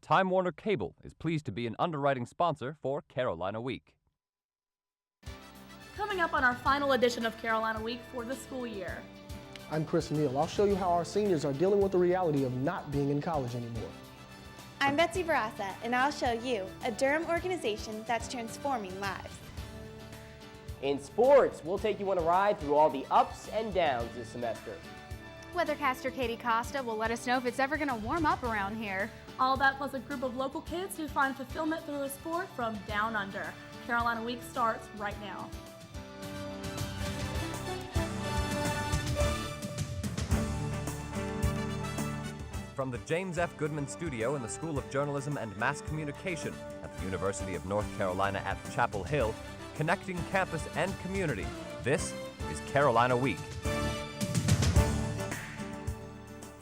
Time Warner Cable is pleased to be an underwriting sponsor for Carolina Week. Coming up on our final edition of Carolina Week for the school year. I'm Chris Neal. I'll show you how our seniors are dealing with the reality of not being in college anymore. I'm Betsy Barassa, and I'll show you a Durham organization that's transforming lives. In sports, we'll take you on a ride through all the ups and downs this semester. Weathercaster Katie Costa will let us know if it's ever going to warm up around here. All that plus a group of local kids who find fulfillment through a sport from down under. Carolina Week starts right now. From the James F. Goodman Studio in the School of Journalism and Mass Communication at the University of North Carolina at Chapel Hill, connecting campus and community, this is Carolina Week.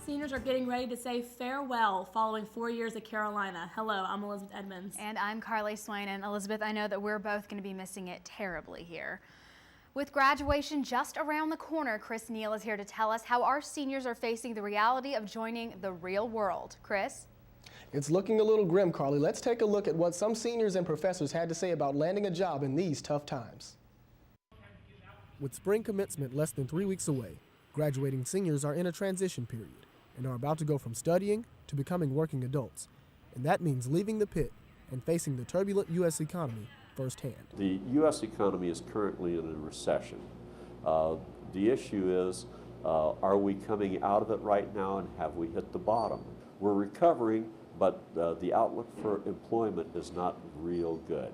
Seniors are getting ready to say farewell following 4 years at Carolina. Hello, I'm Elizabeth Edmonds. And I'm Carly Swain. And Elizabeth, I know that we're both going to be missing it terribly here. With graduation just around the corner, Chris Neal is here to tell us how our seniors are facing the reality of joining the real world. Chris? It's looking a little grim, Carly. Let's take a look at what some seniors and professors had to say about landing a job in these tough times. With spring commencement less than 3 weeks away, graduating seniors are in a transition period and are about to go from studying to becoming working adults. And that means leaving the pit and facing the turbulent U.S. economy firsthand. The U.S. economy is currently in a recession. The issue is, are we coming out of it right now, and have we hit the bottom? We're recovering, but the outlook for employment is not real good.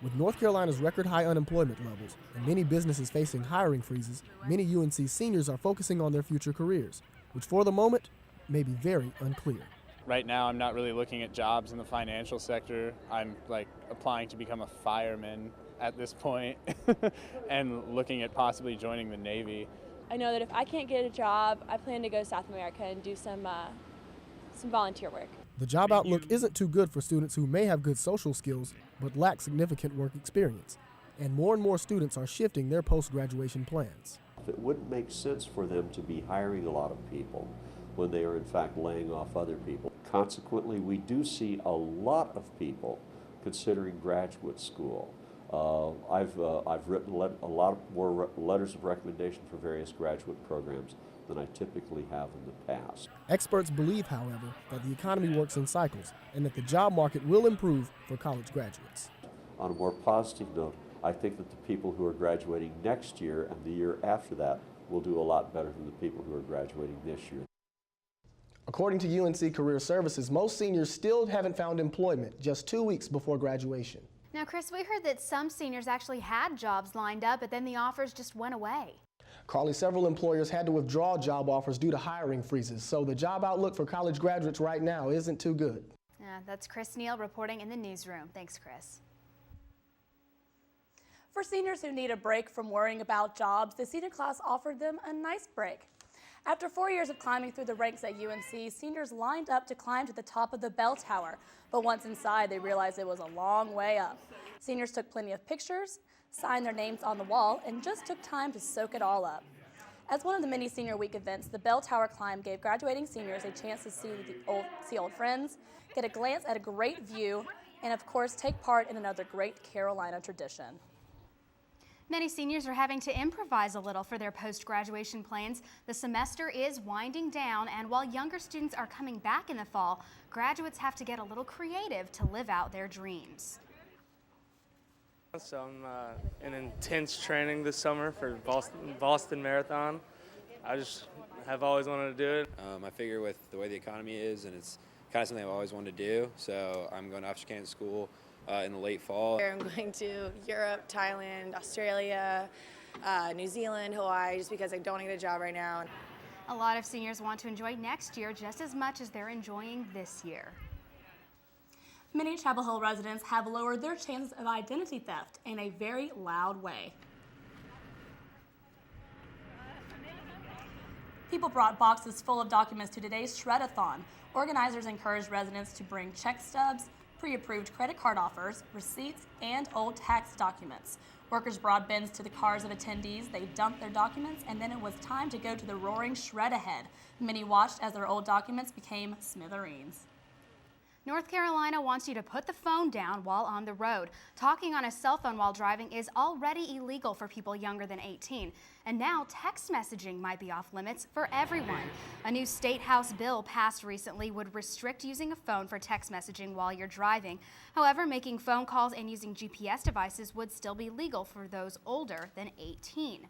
With North Carolina's record high unemployment levels and many businesses facing hiring freezes, many UNC seniors are focusing on their future careers, which for the moment may be very unclear. Right now, I'm not really looking at jobs in the financial sector. I'm applying to become a fireman at this point and looking at possibly joining the Navy. I know that if I can't get a job, I plan to go to South America and do some volunteer work. The job outlook isn't too good for students who may have good social skills but lack significant work experience. And more students are shifting their post-graduation plans. It wouldn't make sense for them to be hiring a lot of people when they are in fact laying off other people. Consequently, we do see a lot of people considering graduate school. I've written a lot more letters of recommendation for various graduate programs than I typically have in the past. Experts believe, however, that the economy works in cycles and that the job market will improve for college graduates. On a more positive note, I think that the people who are graduating next year and the year after that will do a lot better than the people who are graduating this year. According to UNC Career Services, most seniors still haven't found employment just 2 weeks before graduation. Now, Chris, we heard that some seniors actually had jobs lined up, but then the offers just went away. Carly, several employers had to withdraw job offers due to hiring freezes, so the job outlook for college graduates right now isn't too good. That's Chris Neal reporting in the newsroom. Thanks, Chris. For seniors who need a break from worrying about jobs, the senior class offered them a nice break. After 4 years of climbing through the ranks at UNC, seniors lined up to climb to the top of the bell tower. But once inside, they realized it was a long way up. Seniors took plenty of pictures, signed their names on the wall, and just took time to soak it all up. As one of the many Senior Week events, the bell tower climb gave graduating seniors a chance to see old friends, get a glance at a great view, and of course, take part in another great Carolina tradition. Many seniors are having to improvise a little for their post-graduation plans. The semester is winding down, and while younger students are coming back in the fall, graduates have to get a little creative to live out their dreams. So I'm in intense training this summer for Boston Marathon. I just have always wanted to do it. I figure with the way the economy is, and it's kind of something I've always wanted to do, so I'm going to Officer Candidate School in the late fall. I'm going to Europe, Thailand, Australia, New Zealand, Hawaii, just because I don't get a job right now. A lot of seniors want to enjoy next year just as much as they're enjoying this year. Many Chapel Hill residents have lowered their chances of identity theft in a very loud way. People brought boxes full of documents to today's Shred-a-thon. Organizers encouraged residents to bring check stubs, pre-approved credit card offers, receipts, and old tax documents. Workers brought bins to the cars of attendees. They dumped their documents, and then it was time to go to the roaring shred-ahead. Many watched as their old documents became smithereens. North Carolina wants you to put the phone down while on the road. Talking on a cell phone while driving is already illegal for people younger than 18. And now text messaging might be off limits for everyone. A new State House bill passed recently would restrict using a phone for text messaging while you're driving. However, making phone calls and using GPS devices would still be legal for those older than 18.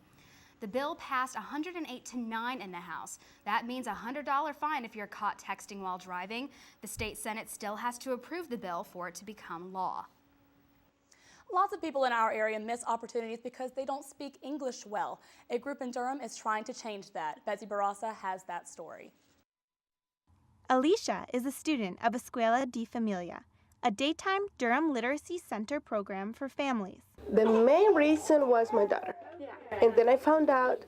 The bill passed 108 to 9 in the House. That means a $100 fine if you're caught texting while driving. The state Senate still has to approve the bill for it to become law. Lots of people in our area miss opportunities because they don't speak English well. A group in Durham is trying to change that. Betsy Barraza has that story. Alicia is a student of Escuela de Familia, a daytime Durham Literacy Center program for families. The main reason was my daughter. And then I found out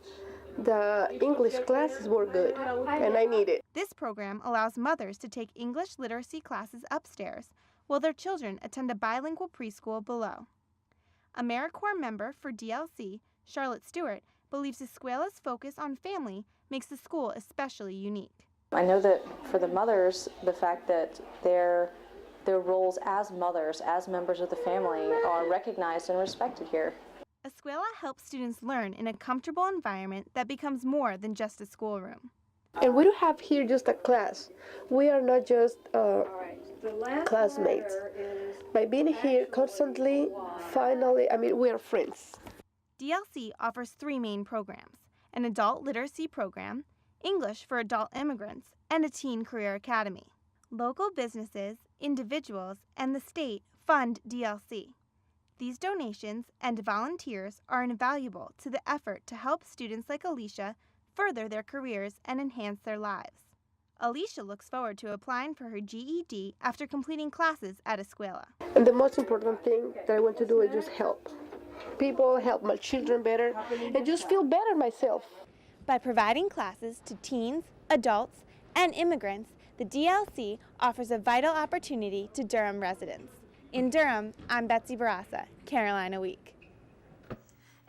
the English classes were good, and I need it. This program allows mothers to take English literacy classes upstairs while their children attend a bilingual preschool below. AmeriCorps member for DLC, Charlotte Stewart, believes Escuela's focus on family makes the school especially unique. I know that for the mothers, the fact that their roles as mothers, as members of the family, are recognized and respected here. Escuela helps students learn in a comfortable environment that becomes more than just a schoolroom. And we don't have here just a class. We are not just classmates. By being here constantly, finally, we are friends. DLC offers 3 main programs: an adult literacy program, English for adult immigrants, and a teen career academy. Local businesses, individuals, and the state fund DLC. These donations and volunteers are invaluable to the effort to help students like Alicia further their careers and enhance their lives. Alicia looks forward to applying for her GED after completing classes at Escuela. And the most important thing that I want to do is just help people, help my children better, and just feel better myself. By providing classes to teens, adults, and immigrants, the DLC offers a vital opportunity to Durham residents. In Durham, I'm Betsy Barraza, Carolina Week.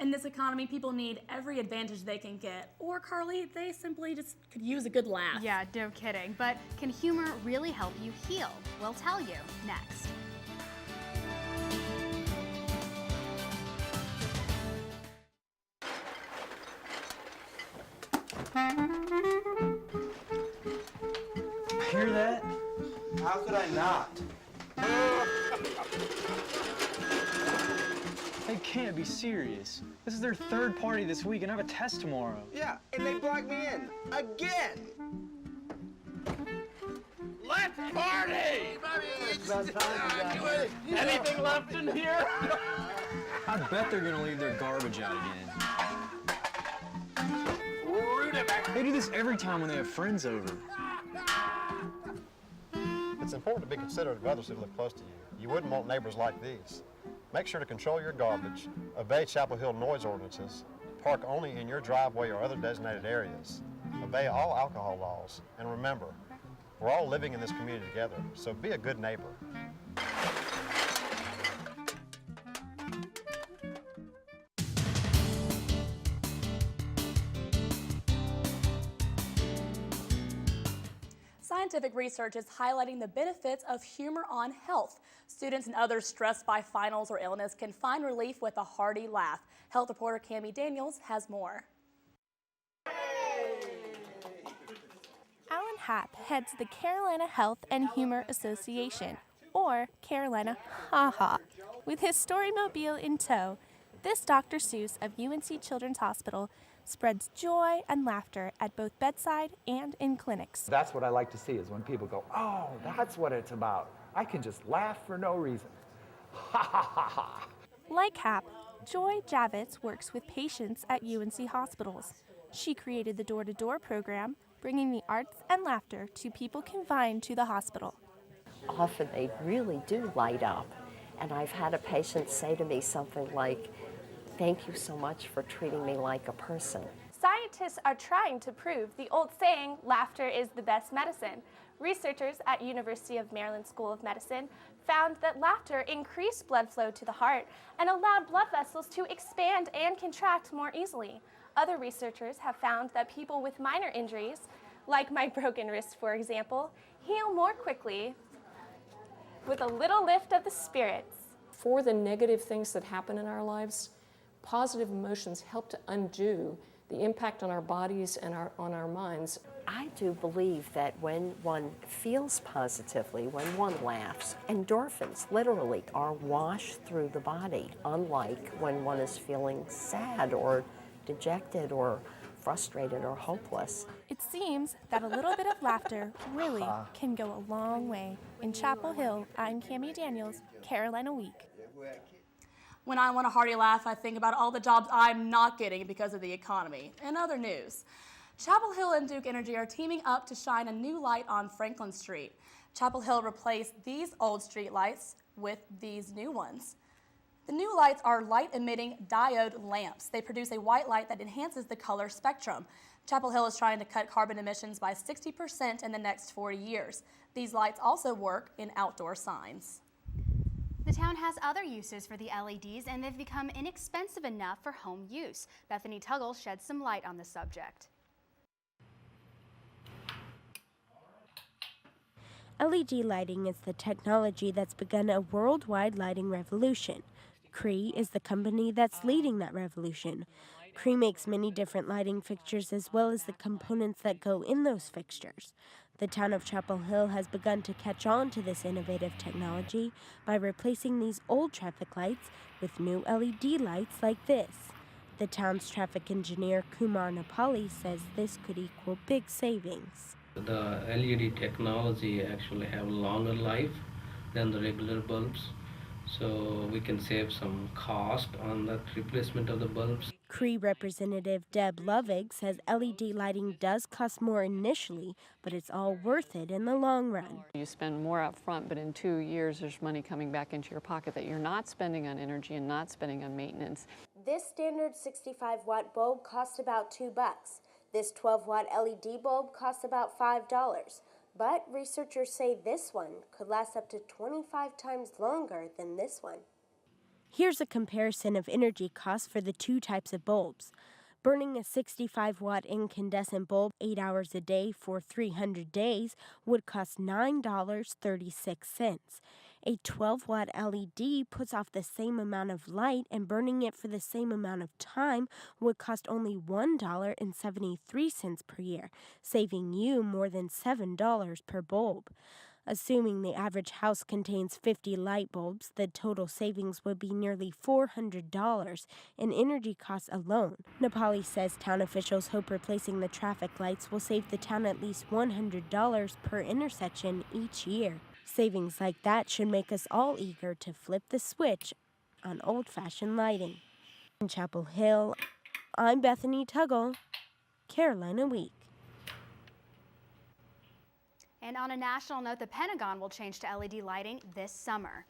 In this economy, people need every advantage they can get. Or, Carly, they simply just could use a good laugh. Yeah, no kidding. But can humor really help you heal? We'll tell you next. Hear that? How could I not? They can't be serious. This is their 3rd party this week, and I have a test tomorrow. Yeah, and they blocked me in again. Let's party! Anything left in here? I bet they're gonna leave their garbage out again. They do this every time when they have friends over. It's important to be considerate of others who live close to you. You wouldn't want neighbors like these. Make sure to control your garbage, obey Chapel Hill noise ordinances, park only in your driveway or other designated areas, obey all alcohol laws, and remember, we're all living in this community together, so be a good neighbor. Scientific research is highlighting the benefits of humor on health. Students and others stressed by finals or illness can find relief with a hearty laugh. Health reporter Cammie Daniels has more. Alan Happ heads the Carolina Health and Humor Association, or Carolina Ha-Ha. With his Storymobile in tow, this Dr. Seuss of UNC Children's Hospital spreads joy and laughter at both bedside and in clinics. That's what I like to see, is when people go, oh, that's what it's about. I can just laugh for no reason. Ha ha ha ha. Like Hap, Joy Javits works with patients at UNC hospitals. She created the door-to-door program, bringing the arts and laughter to people confined to the hospital. Often they really do light up. And I've had a patient say to me something like, "Thank you so much for treating me like a person." Scientists are trying to prove the old saying, laughter is the best medicine. Researchers at University of Maryland School of Medicine found that laughter increased blood flow to the heart and allowed blood vessels to expand and contract more easily. Other researchers have found that people with minor injuries, like my broken wrist for example, heal more quickly with a little lift of the spirits. For the negative things that happen in our lives, positive emotions help to undo the impact on our bodies and on our minds. I do believe that when one feels positively, when one laughs, endorphins literally are washed through the body, unlike when one is feeling sad or dejected or frustrated or hopeless. It seems that a little bit of laughter really can go a long way. In Chapel Hill, I'm Cammie Daniels, Carolina Week. When I want a hearty laugh, I think about all the jobs I'm not getting because of the economy. In other news, Chapel Hill and Duke Energy are teaming up to shine a new light on Franklin Street. Chapel Hill replaced these old street lights with these new ones. The new lights are light-emitting diode lamps. They produce a white light that enhances the color spectrum. Chapel Hill is trying to cut carbon emissions by 60% in the next 40 years. These lights also work in outdoor signs. The town has other uses for the LEDs, and they've become inexpensive enough for home use. Bethany Tuggle sheds some light on the subject. LED lighting is the technology that's begun a worldwide lighting revolution. Cree is the company that's leading that revolution. Cree makes many different lighting fixtures as well as the components that go in those fixtures. The town of Chapel Hill has begun to catch on to this innovative technology by replacing these old traffic lights with new LED lights like this. The town's traffic engineer Kumar Nepali says this could equal big savings. The LED technology actually have longer life than the regular bulbs, so we can save some cost on the replacement of the bulbs. Cree Representative Deb Lovig says LED lighting does cost more initially, but it's all worth it in the long run. You spend more up front, but in 2 years there's money coming back into your pocket that you're not spending on energy and not spending on maintenance. This standard 65-watt bulb costs about $2. This 12-watt LED bulb costs about $5. But researchers say this one could last up to 25 times longer than this one. Here's a comparison of energy costs for the two types of bulbs. Burning a 65-watt incandescent bulb 8 hours a day for 300 days would cost $9.36. A 12-watt LED puts off the same amount of light, and burning it for the same amount of time would cost only $1.73 per year, saving you more than $7 per bulb. Assuming the average house contains 50 light bulbs, the total savings would be nearly $400 in energy costs alone. Nepali says town officials hope replacing the traffic lights will save the town at least $100 per intersection each year. Savings like that should make us all eager to flip the switch on old-fashioned lighting. In Chapel Hill, I'm Bethany Tuggle, Carolina Week. And on a national note, the Pentagon will change to LED lighting this summer.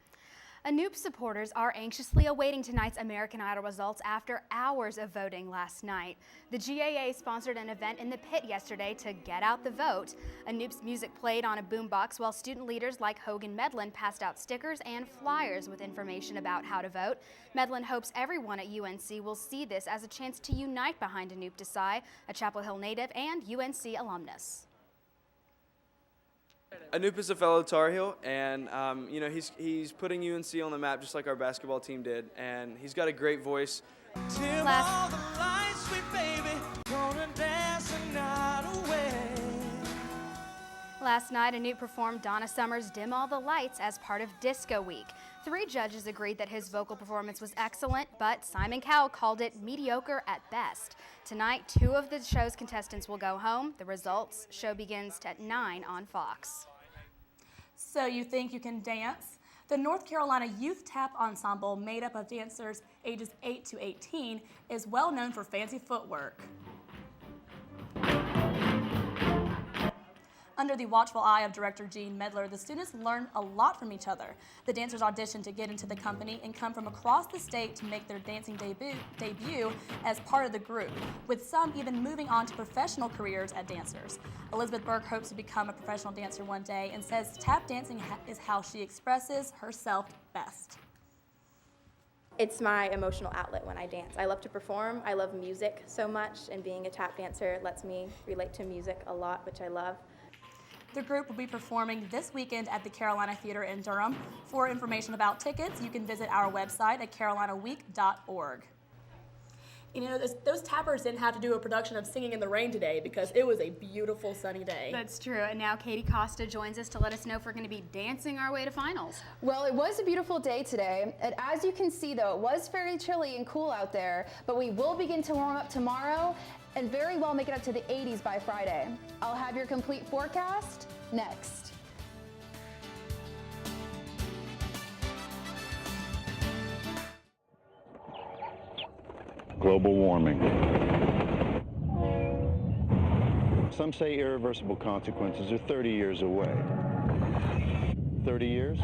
Anoop supporters are anxiously awaiting tonight's American Idol results after hours of voting last night. The GAA sponsored an event in the pit yesterday to get out the vote. Anoop's music played on a boombox while student leaders like Hogan Medlin passed out stickers and flyers with information about how to vote. Medlin hopes everyone at UNC will see this as a chance to unite behind Anoop Desai, a Chapel Hill native and UNC alumnus. Anoop is a fellow Tar Heel, and you know, he's putting UNC on the map just like our basketball team did, and he's got a great voice. Last night, Anoop performed Donna Summer's Dim All the Lights as part of Disco Week. 3 judges agreed that his vocal performance was excellent, but Simon Cowell called it mediocre at best. Tonight, 2 of the show's contestants will go home. The results show begins at 9 on Fox. So you think you can dance? The North Carolina Youth Tap Ensemble, made up of dancers ages 8 to 18, is well known for fancy footwork. Under the watchful eye of director Gene Medler, the students learn a lot from each other. The dancers audition to get into the company and come from across the state to make their dancing debut as part of the group, with some even moving on to professional careers as dancers. Elizabeth Burke hopes to become a professional dancer one day and says tap dancing is how she expresses herself best. It's my emotional outlet when I dance. I love to perform. I love music so much, and being a tap dancer lets me relate to music a lot, which I love. The group will be performing this weekend at the Carolina Theater in Durham. For information about tickets, you can visit our website at carolinaweek.org. You know, those tappers didn't have to do a production of Singing in the Rain today because it was a beautiful sunny day. That's true. And now Katie Costa joins us to let us know if we're going to be dancing our way to finals. Well, it was a beautiful day today. And as you can see, though, it was very chilly and cool out there. But we will begin to warm up tomorrow and very well make it up to the 80s by Friday. I'll have your complete forecast next. Global warming. Some say irreversible consequences are 30 years away. 30 years?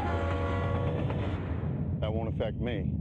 That won't affect me.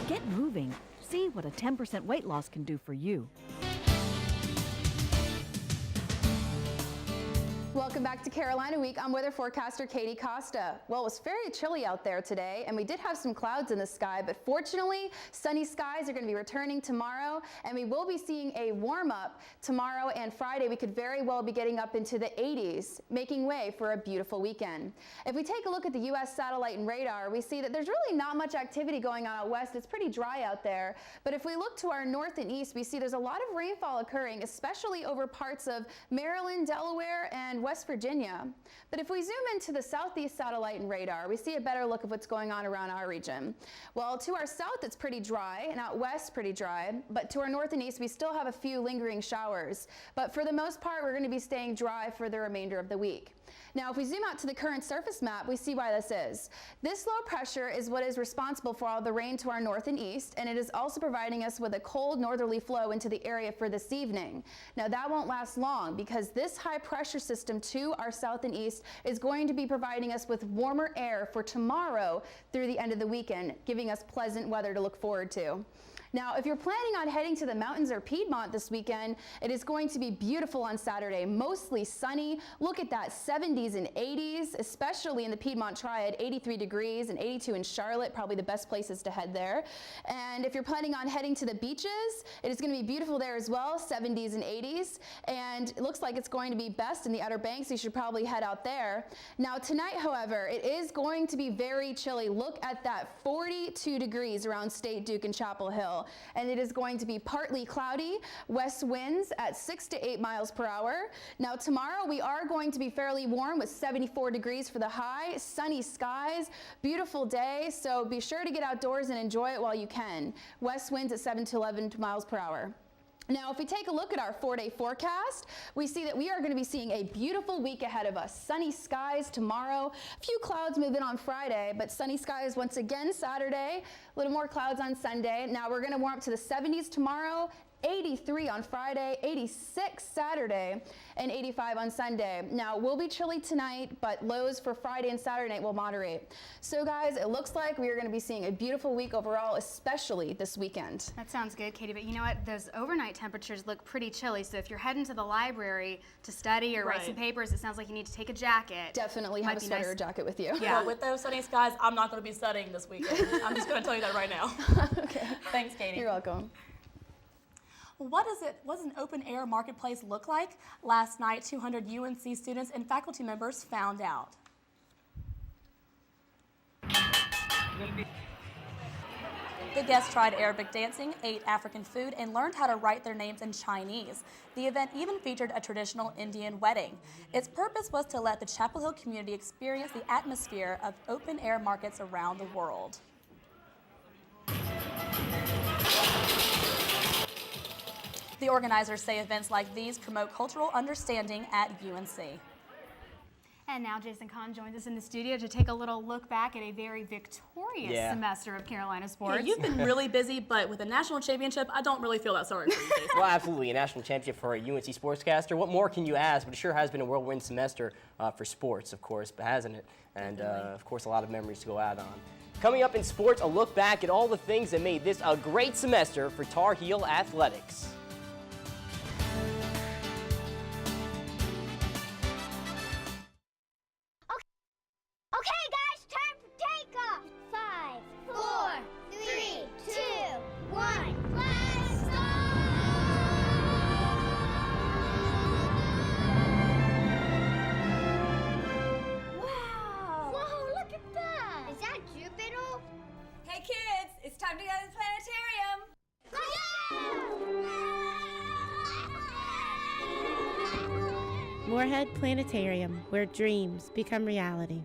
Get moving. See what a 10% weight loss can do for you. Welcome back to Carolina Week. I'm weather forecaster Katie Costa. Well, it was very chilly out there today, and we did have some clouds in the sky, but fortunately, sunny skies are going to be returning tomorrow, and we will be seeing a warm-up tomorrow and Friday. We could very well be getting up into the 80s, making way for a beautiful weekend. If we take a look at the U.S. satellite and radar, we see that there's really not much activity going on out west. It's pretty dry out there, but if we look to our north and east, we see there's a lot of rainfall occurring, especially over parts of Maryland, Delaware, and West Virginia. But if we zoom into the southeast satellite and radar, we see a better look of what's going on around our region. Well, to our south, it's pretty dry, and out west, pretty dry. But to our north and east, we still have a few lingering showers. But for the most part, we're going to be staying dry for the remainder of the week. Now, if we zoom out to the current surface map, we see why this is. This low pressure is what is responsible for all the rain to our north and east, and it is also providing us with a cold northerly flow into the area for this evening. Now, that won't last long because this high pressure system to our south and east is going to be providing us with warmer air for tomorrow through the end of the weekend, giving us pleasant weather to look forward to. Now, if you're planning on heading to the mountains or Piedmont this weekend, it is going to be beautiful on Saturday, mostly sunny. Look at that, 70s and 80s, especially in the Piedmont Triad, 83 degrees and 82 in Charlotte, probably the best places to head there. And if you're planning on heading to the beaches, it is going to be beautiful there as well, 70s and 80s. And it looks like it's going to be best in the Outer Banks, so you should probably head out there. Now, tonight, however, it is going to be very chilly. Look at that, 42 degrees around State, Duke, and Chapel Hill. And it is going to be partly cloudy, west winds at 6 to 8 miles per hour. Now tomorrow we are going to be fairly warm with 74 degrees for the high, sunny skies, beautiful day, so be sure to get outdoors and enjoy it while you can. West winds at 7 to 11 miles per hour. Now, if we take a look at our 4-day forecast, we see that we are going to be seeing a beautiful week ahead of us. Sunny skies tomorrow, a few clouds move in on Friday, but sunny skies once again Saturday, a little more clouds on Sunday. Now we're going to warm up to the 70s tomorrow, 83 on Friday, 86 Saturday, and 85 on Sunday. Now, it will be chilly tonight, but lows for Friday and Saturday night will moderate. So guys, it looks like we are going to be seeing a beautiful week overall, especially this weekend. That sounds good, Katie, but you know what? Those overnight temperatures look pretty chilly, so if you're heading to the library to study or write some papers, it sounds like you need to take a jacket. Definitely have a sweater or jacket with you. Yeah, with those sunny skies, I'm not going to be studying this weekend. I'm just going to tell you that right now. Okay. Thanks, Katie. You're welcome. What does an open air marketplace look like? Last night, 200 UNC students and faculty members found out. The guests tried Arabic dancing, ate African food, and learned how to write their names in Chinese. The event even featured a traditional Indian wedding. Its purpose was to let the Chapel Hill community experience the atmosphere of open air markets around the world. The organizers say events like these promote cultural understanding at UNC. And now Jason Kahn joins us in the studio to take a little look back at a very victorious semester of Carolina sports. Yeah, you've been really busy, but with a national championship, I don't really feel that sorry for you, Jason. Well, absolutely. A national championship for a UNC sportscaster. What more can you ask? But it sure has been a whirlwind semester for sports, of course, hasn't it? And, of course, a lot of memories to go out on. Coming up in sports, a look back at all the things that made this a great semester for Tar Heel athletics. Okay, guys, time for takeoff. 5, 4, 3, 2, 1. Let's go! Wow! Whoa, look at that! Is that Jupiter? Hey kids, it's time to go to the planetarium. Moorhead Planetarium, where dreams become reality.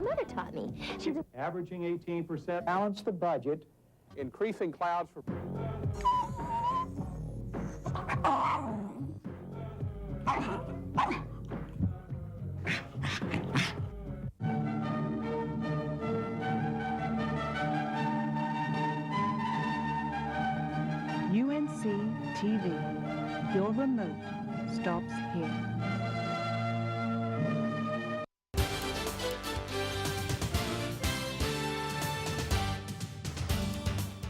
Mother taught me. She's averaging 18%. Balance the budget, increasing clouds for... UNC TV. Your remote stops here.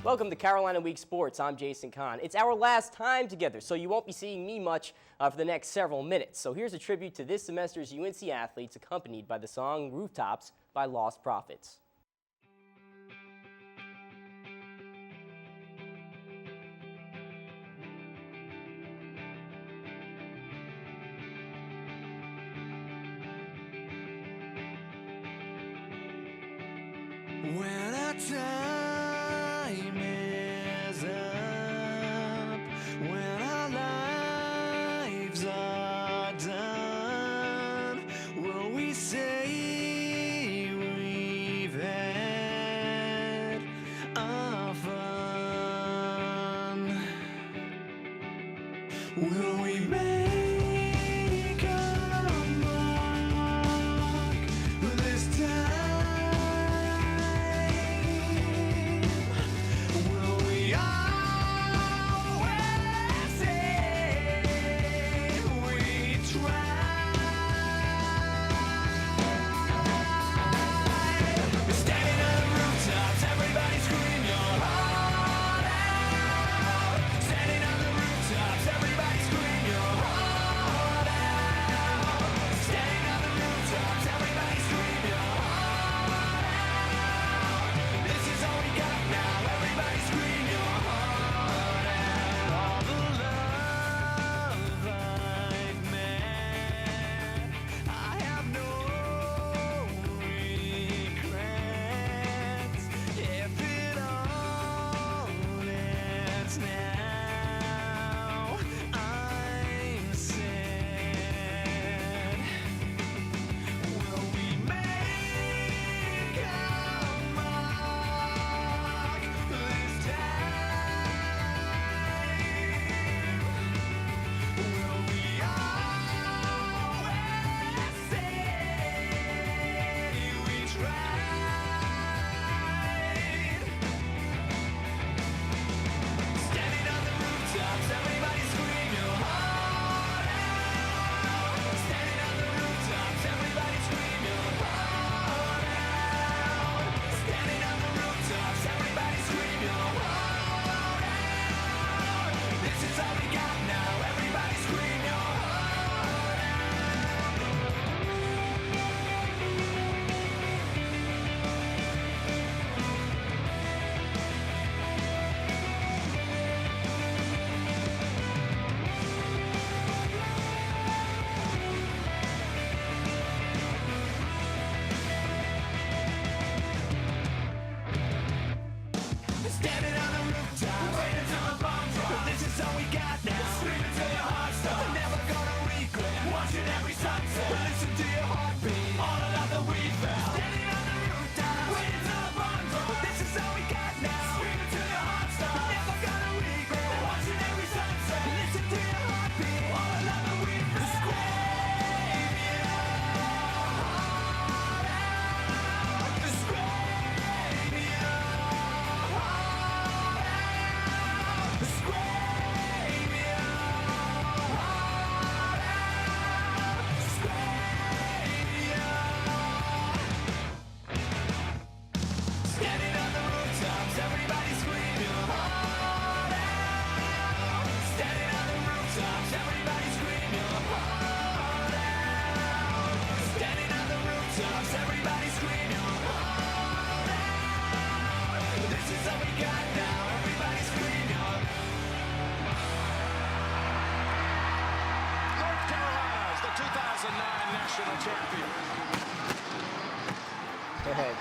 Welcome to Carolina Week Sports. I'm Jason Kahn. It's our last time together, so you won't be seeing me much for the next several minutes. So here's a tribute to this semester's UNC athletes, accompanied by the song Rooftops by Lost Prophets. When our time is up, when our lives are done, will we say we've had our fun? Will we make our mark this time? Everybody scream!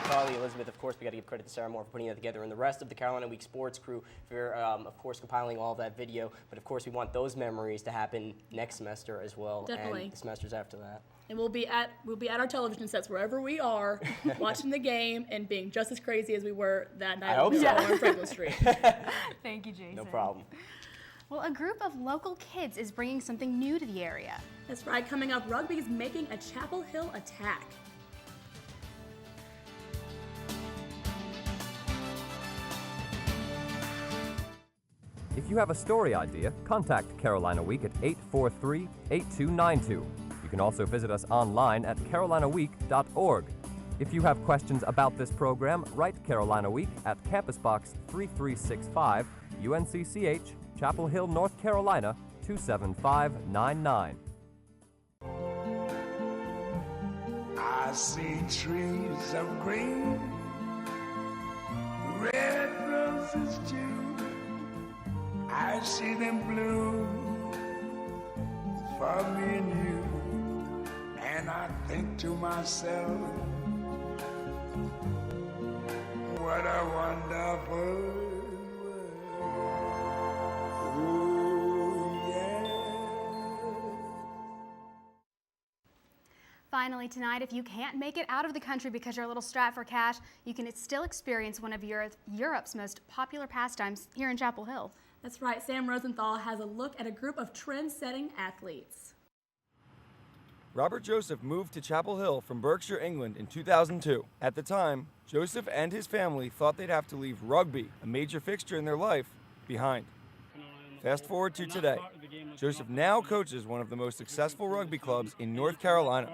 Carly, Elizabeth, of course, we got to give credit to Sarah Moore for putting that together, and the rest of the Carolina Week sports crew for, of course, compiling all of that video. But of course, we want those memories to happen next semester as well, Definitely. and the semesters after that. And we'll be at our television sets wherever we are, watching the game and being just as crazy as we were that night I hope so. on Franklin Street. Thank you, Jason. No problem. Well, a group of local kids is bringing something new to the area. That's right. Coming up, rugby is making a Chapel Hill attack. If you have a story idea, contact Carolina Week at 843-8292. You can also visit us online at carolinaweek.org. If you have questions about this program, write Carolina Week at Campus Box 3365, UNCCH, Chapel Hill, North Carolina, 27599. I see trees of green, red roses too. I see them bloom for me and you, and I think to myself, what a wonderful world. Ooh, yeah. Finally tonight, if you can't make it out of the country because you're a little strapped for cash, you can still experience one of Europe's most popular pastimes here in Chapel Hill. That's right. Sam Rosenthal has a look at a group of trend-setting athletes. Robert Joseph moved to Chapel Hill from Berkshire, England in 2002. At the time, Joseph and his family thought they'd have to leave rugby, a major fixture in their life, behind. Fast forward to today. Joseph now coaches one of the most successful rugby clubs in North Carolina.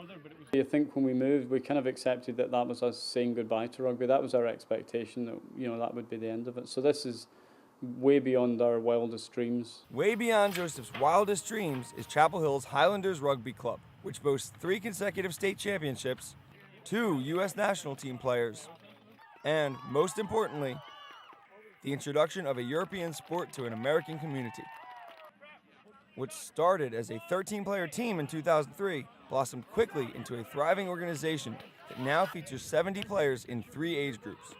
I think when we moved, we kind of accepted that was us saying goodbye to rugby. That was our expectation, that that would be the end of it. So this is way beyond our wildest dreams. Way beyond Joseph's wildest dreams is Chapel Hill's Highlanders Rugby Club, which boasts 3 consecutive state championships, 2 U.S. national team players, and, most importantly, the introduction of a European sport to an American community. What started as a 13-player team in 2003 blossomed quickly into a thriving organization that now features 70 players in 3 age groups.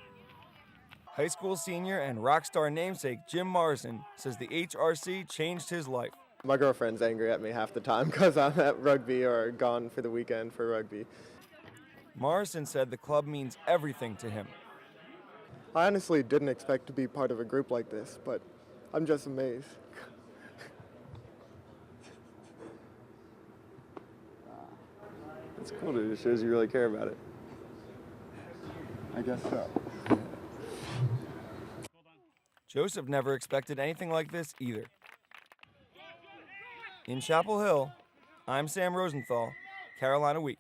High school senior and rock star namesake Jim Morrison says the HRC changed his life. My girlfriend's angry at me half the time because I'm at rugby or gone for the weekend for rugby. Morrison said the club means everything to him. I honestly didn't expect to be part of a group like this, but I'm just amazed. It's cool, dude. It shows you really care about it. I guess so. Joseph never expected anything like this either. In Chapel Hill, I'm Sam Rosenthal, Carolina Week.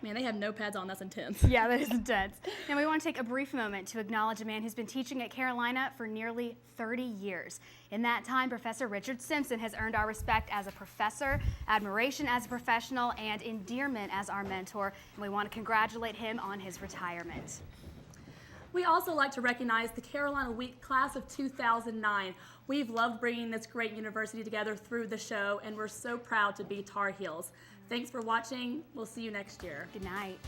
Man, they have notepads on. That's intense. Yeah, that is intense. And we want to take a brief moment to acknowledge a man who's been teaching at Carolina for nearly 30 years. In that time, Professor Richard Simpson has earned our respect as a professor, admiration as a professional, and endearment as our mentor. And we want to congratulate him on his retirement. We also like to recognize the Carolina Week class of 2009. We've loved bringing this great university together through the show, and we're so proud to be Tar Heels. Thanks for watching. We'll see you next year. Good night.